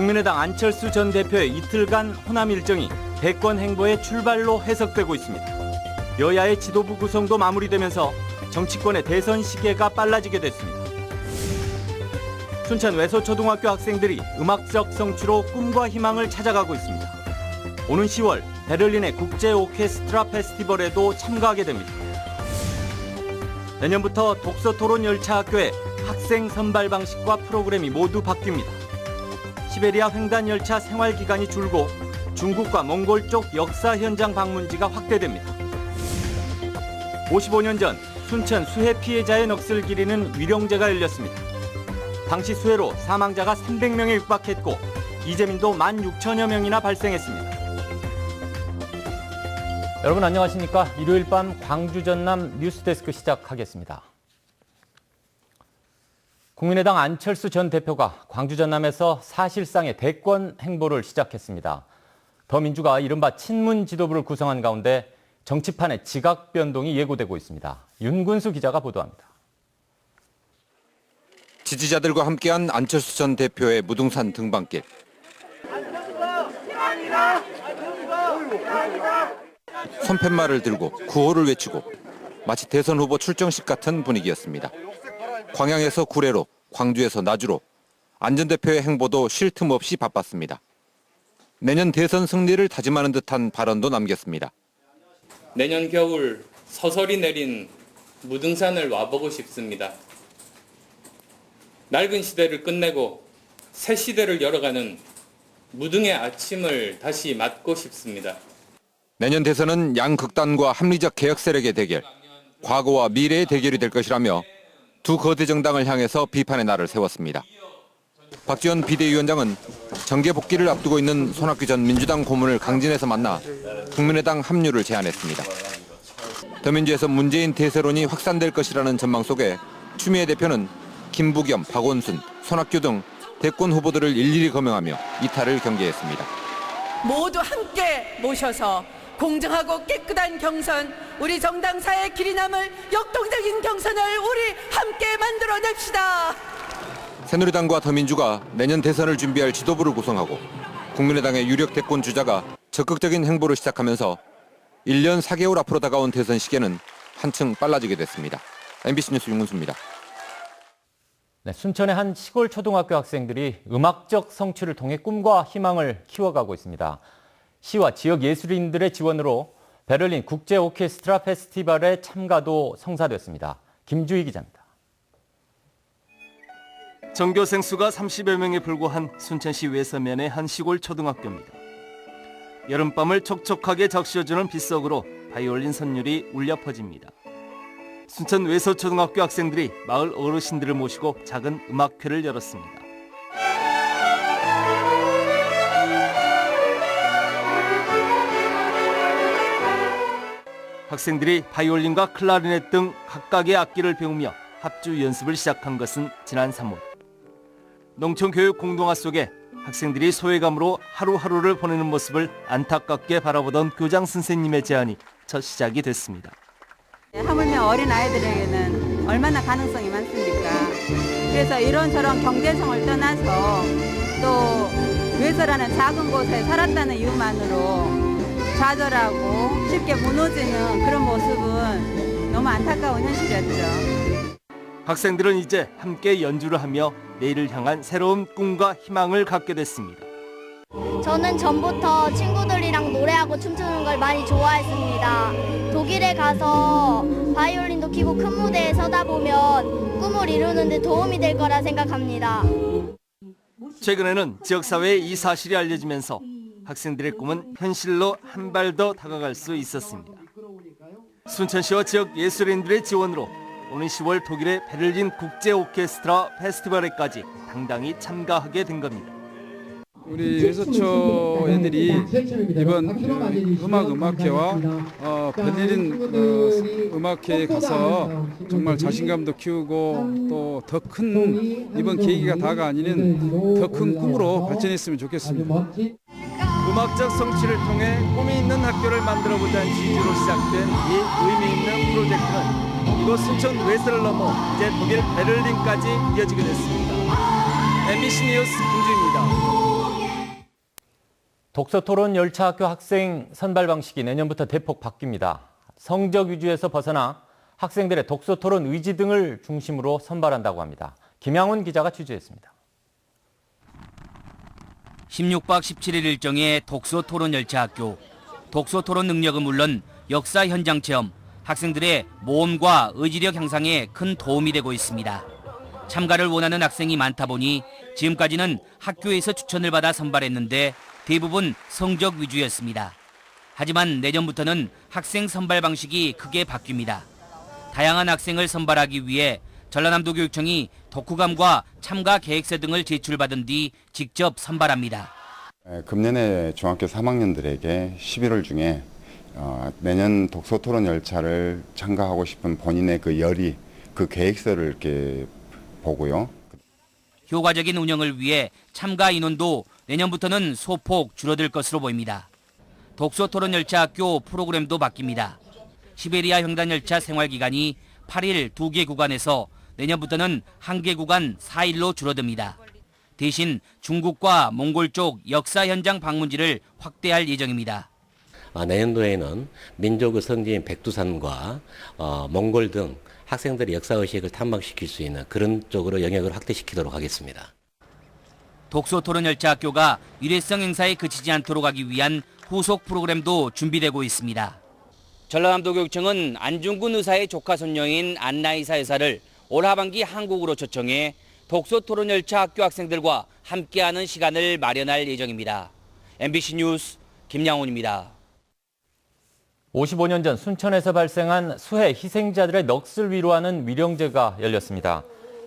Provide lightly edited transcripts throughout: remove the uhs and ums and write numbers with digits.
국민의당 안철수 전 대표의 이틀간 호남 일정이 대권 행보의 출발로 해석되고 있습니다. 여야의 지도부 구성도 마무리되면서 정치권의 대선 시계가 빨라지게 됐습니다. 순천 외소초등학교 학생들이 음악적 성취로 꿈과 희망을 찾아가고 있습니다. 오는 10월 베를린의 국제 오케스트라 페스티벌에도 참가하게 됩니다. 내년부터 독서 토론 열차 학교의 학생 선발 방식과 프로그램이 모두 바뀝니다. 시베리아 횡단 열차 생활 기간이 줄고 중국과 몽골 쪽 역사 현장 방문지가 확대됩니다. 55년 전 순천 수해 피해자의 넋을 기리는 위령제가 열렸습니다. 당시 수해로 사망자가 300명에 육박했고 이재민도 16,000여 명이나 발생했습니다. 여러분 안녕하십니까? 일요일 밤 광주 전남 뉴스데스크 시작하겠습니다. 국민의당 안철수 전 대표가 광주 전남에서 사실상의 대권 행보를 시작했습니다. 더민주가 이른바 친문 지도부를 구성한 가운데 정치판의 지각 변동이 예고되고 있습니다. 윤군수 기자가 보도합니다. 지지자들과 함께한 안철수 전 대표의 무등산 등반길. 손팻말을 들고 구호를 외치고 마치 대선 후보 출정식 같은 분위기였습니다. 광양에서 구례로, 광주에서 나주로 안 전 대표의 행보도 쉴 틈 없이 바빴습니다. 내년 대선 승리를 다짐하는 듯한 발언도 남겼습니다. 내년 겨울 서설이 내린 무등산을 와보고 싶습니다. 낡은 시대를 끝내고 새 시대를 열어가는 무등의 아침을 다시 맞고 싶습니다. 내년 대선은 양극단과 합리적 개혁 세력의 대결, 과거와 미래의 대결이 될 것이라며 두 거대 정당을 향해서 비판의 날을 세웠습니다. 박지원 비대위원장은 정계 복귀를 앞두고 있는 손학규 전 민주당 고문을 강진에서 만나 국민의당 합류를 제안했습니다. 더민주에서 문재인 대세론이 확산될 것이라는 전망 속에 추미애 대표는 김부겸, 박원순, 손학규 등 대권 후보들을 일일이 거명하며 이탈을 경계했습니다. 모두 함께 모셔서 공정하고 깨끗한 경선, 우리 정당사의 길이 남을 역동적인 경선을 우리 함께 만들어냅시다. 새누리당과 더민주가 내년 대선을 준비할 지도부를 구성하고 국민의당의 유력 대권 주자가 적극적인 행보를 시작하면서 1년 4개월 앞으로 다가온 대선 시계는 한층 빨라지게 됐습니다. MBC 뉴스 윤근수입니다. 네, 순천의 한 시골 초등학교 학생들이 음악적 성취를 통해 꿈과 희망을 키워가고 있습니다. 시와 지역 예술인들의 지원으로 베를린 국제 오케스트라 페스티벌에 참가도 성사됐습니다. 김주희 기자입니다. 전교생 수가 30여 명에 불과한 순천시 외서면의 한 시골 초등학교입니다. 여름밤을 촉촉하게 적셔주는 빗속으로 바이올린 선율이 울려 퍼집니다. 순천 외서초등학교 학생들이 마을 어르신들을 모시고 작은 음악회를 열었습니다. 학생들이 바이올린과 클라리넷 등 각각의 악기를 배우며 합주 연습을 시작한 것은 지난 3월. 농촌교육 공동화 속에 학생들이 소외감으로 하루하루를 보내는 모습을 안타깝게 바라보던 교장 선생님의 제안이 첫 시작이 됐습니다. 하물며 어린 아이들에게는 얼마나 가능성이 많습니까? 그래서 이런저런 경제성을 떠나서 또 외서라는 작은 곳에 살았다는 이유만으로 좌절하고 쉽게 무너지는 그런 모습은 너무 안타까운 현실이었죠. 학생들은 이제 함께 연주를 하며 내일을 향한 새로운 꿈과 희망을 갖게 됐습니다. 저는 전부터 친구들이랑 노래하고 춤추는 걸 많이 좋아했습니다. 독일에 가서 바이올린도 키고 큰 무대에 서다 보면 꿈을 이루는 데 도움이 될 거라 생각합니다. 최근에는 지역사회에 이 사실이 알려지면서 학생들의 꿈은 현실로 한 발 더 다가갈 수 있었습니다. 순천시와 지역 예술인들의 지원으로 오는 10월 독일의 베를린 국제 오케스트라 페스티벌에까지 당당히 참가하게 된 겁니다. 우리 외서초 애들이 이번 음악회와 베를린 음악회에 가서 정말 자신감도 키우고 또 더 큰 이번 계기가 다가 아니는 더 큰 꿈으로 발전했으면 좋겠습니다. 음악적 성취를 통해 꿈이 있는 학교를 만들어보자는 취지로 시작된 이 의미 있는 프로젝트는 이곳 순천 외서를 넘어 이제 독일 베를린까지 이어지게 됐습니다. MBC 뉴스 김주희입니다. 독서토론 열차학교 학생 선발 방식이 내년부터 대폭 바뀝니다. 성적 위주에서 벗어나 학생들의 독서토론 의지 등을 중심으로 선발한다고 합니다. 김양훈 기자가 취재했습니다. 16박 17일 일정의 독서토론 열차학교. 독서토론 능력은 물론 역사 현장 체험, 학생들의 모험과 의지력 향상에 큰 도움이 되고 있습니다. 참가를 원하는 학생이 많다 보니 지금까지는 학교에서 추천을 받아 선발했는데 대부분 성적 위주였습니다. 하지만 내년부터는 학생 선발 방식이 크게 바뀝니다. 다양한 학생을 선발하기 위해 전라남도 교육청이 독후감과 참가 계획서 등을 제출받은 뒤 직접 선발합니다. 금년에 중학교 3학년들에게 11월 중에 내년 독서토론 열차를 참가하고 싶은 본인의 그 열의, 그 계획서를 이렇게 보고요. 효과적인 운영을 위해 참가 인원도 내년부터는 소폭 줄어들 것으로 보입니다. 독서토론 열차 학교 프로그램도 바뀝니다. 시베리아 횡단 열차 생활기간이 8일 2개 구간에서 내년부터는 1개 구간 4일로 줄어듭니다. 대신 중국과 몽골 쪽 역사 현장 방문지를 확대할 예정입니다. 내년도에는 민족의 성지인 백두산과 몽골 등 학생들의 역사의식을 탐방시킬 수 있는 그런 쪽으로 영역을 확대시키도록 하겠습니다. 독서토론 열차 학교가 일회성 행사에 그치지 않도록 하기 위한 후속 프로그램도 준비되고 있습니다. 전라남도 교육청은 안중근 의사의 조카 손녀인 안나이사 여사를 올 하반기 한국으로 초청해 독서토론 열차 학교 학생들과 함께하는 시간을 마련할 예정입니다. MBC 뉴스 김양훈입니다. 55년 전 순천에서 발생한 수해 희생자들의 넋을 위로하는 위령제가 열렸습니다.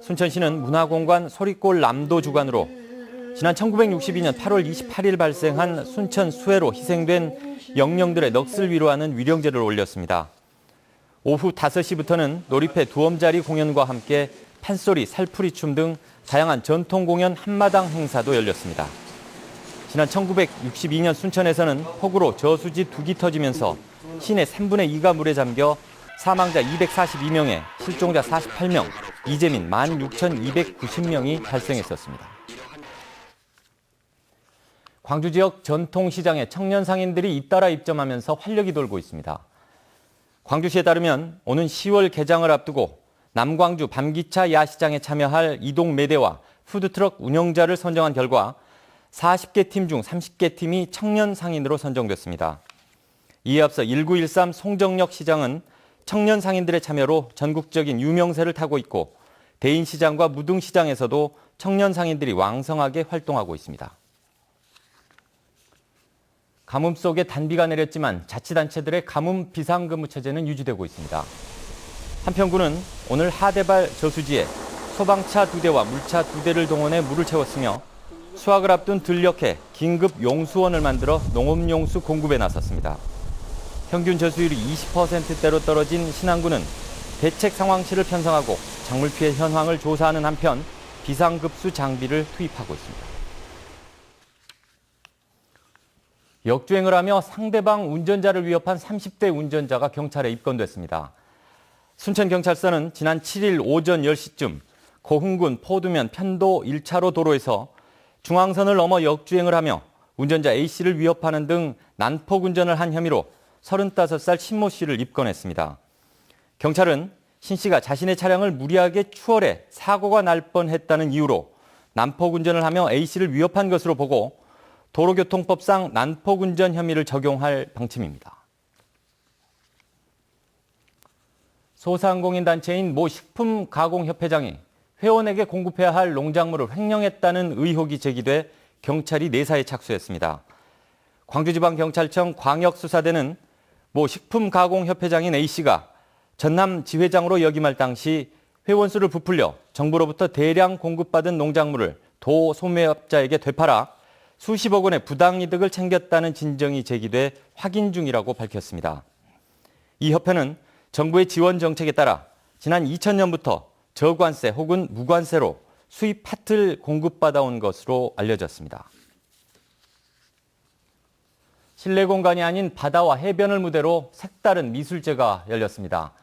순천시는 문화공간 소리골 남도 주관으로 지난 1962년 8월 28일 발생한 순천 수해로 희생된 영령들의 넋을 위로하는 위령제를 올렸습니다. 오후 5시부터는 놀이패 두엄자리 공연과 함께 판소리, 살풀이춤 등 다양한 전통 공연 한마당 행사도 열렸습니다. 지난 1962년 순천에서는 폭우로 저수지 2기 터지면서 시내 3분의 2가 물에 잠겨 사망자 242명에 실종자 48명, 이재민 16,290명이 발생했었습니다. 광주 지역 전통시장에 청년 상인들이 잇따라 입점하면서 활력이 돌고 있습니다. 광주시에 따르면 오는 10월 개장을 앞두고 남광주 밤기차 야시장에 참여할 이동 매대와 푸드트럭 운영자를 선정한 결과 40개 팀 중 30개 팀이 청년 상인으로 선정됐습니다. 이에 앞서 1913 송정역 시장은 청년 상인들의 참여로 전국적인 유명세를 타고 있고 대인시장과 무등시장에서도 청년 상인들이 왕성하게 활동하고 있습니다. 가뭄 속에 단비가 내렸지만 자치단체들의 가뭄 비상근무 체제는 유지되고 있습니다. 한평구는 오늘 하대발 저수지에 소방차 2대와 물차 2대를 동원해 물을 채웠으며 수확을 앞둔 들녘에 긴급 용수원을 만들어 농업용수 공급에 나섰습니다. 평균 저수율이 20%대로 떨어진 신안군은 대책 상황실을 편성하고 작물 피해 현황을 조사하는 한편 비상급수 장비를 투입하고 있습니다. 역주행을 하며 상대방 운전자를 위협한 30대 운전자가 경찰에 입건됐습니다. 순천경찰서는 지난 7일 오전 10시쯤 고흥군 포두면 편도 1차로 도로에서 중앙선을 넘어 역주행을 하며 운전자 A씨를 위협하는 등 난폭 운전을 한 혐의로 35살 신모 씨를 입건했습니다. 경찰은 신 씨가 자신의 차량을 무리하게 추월해 사고가 날 뻔했다는 이유로 난폭 운전을 하며 A씨를 위협한 것으로 보고 도로교통법상 난폭 운전 혐의를 적용할 방침입니다. 소상공인 단체인 모 식품가공협회장이 회원에게 공급해야 할 농작물을 횡령했다는 의혹이 제기돼 경찰이 내사에 착수했습니다. 광주지방경찰청 광역수사대는 모 식품가공협회장인 A씨가 전남 지회장으로 역임할 당시 회원 수를 부풀려 정부로부터 대량 공급받은 농작물을 도 소매업자에게 되팔아 수십억 원의 부당이득을 챙겼다는 진정이 제기돼 확인 중이라고 밝혔습니다. 이 협회는 정부의 지원 정책에 따라 지난 2000년부터 저관세 혹은 무관세로 수입 팥을 공급받아온 것으로 알려졌습니다. 실내 공간이 아닌 바다와 해변을 무대로 색다른 미술제가 열렸습니다.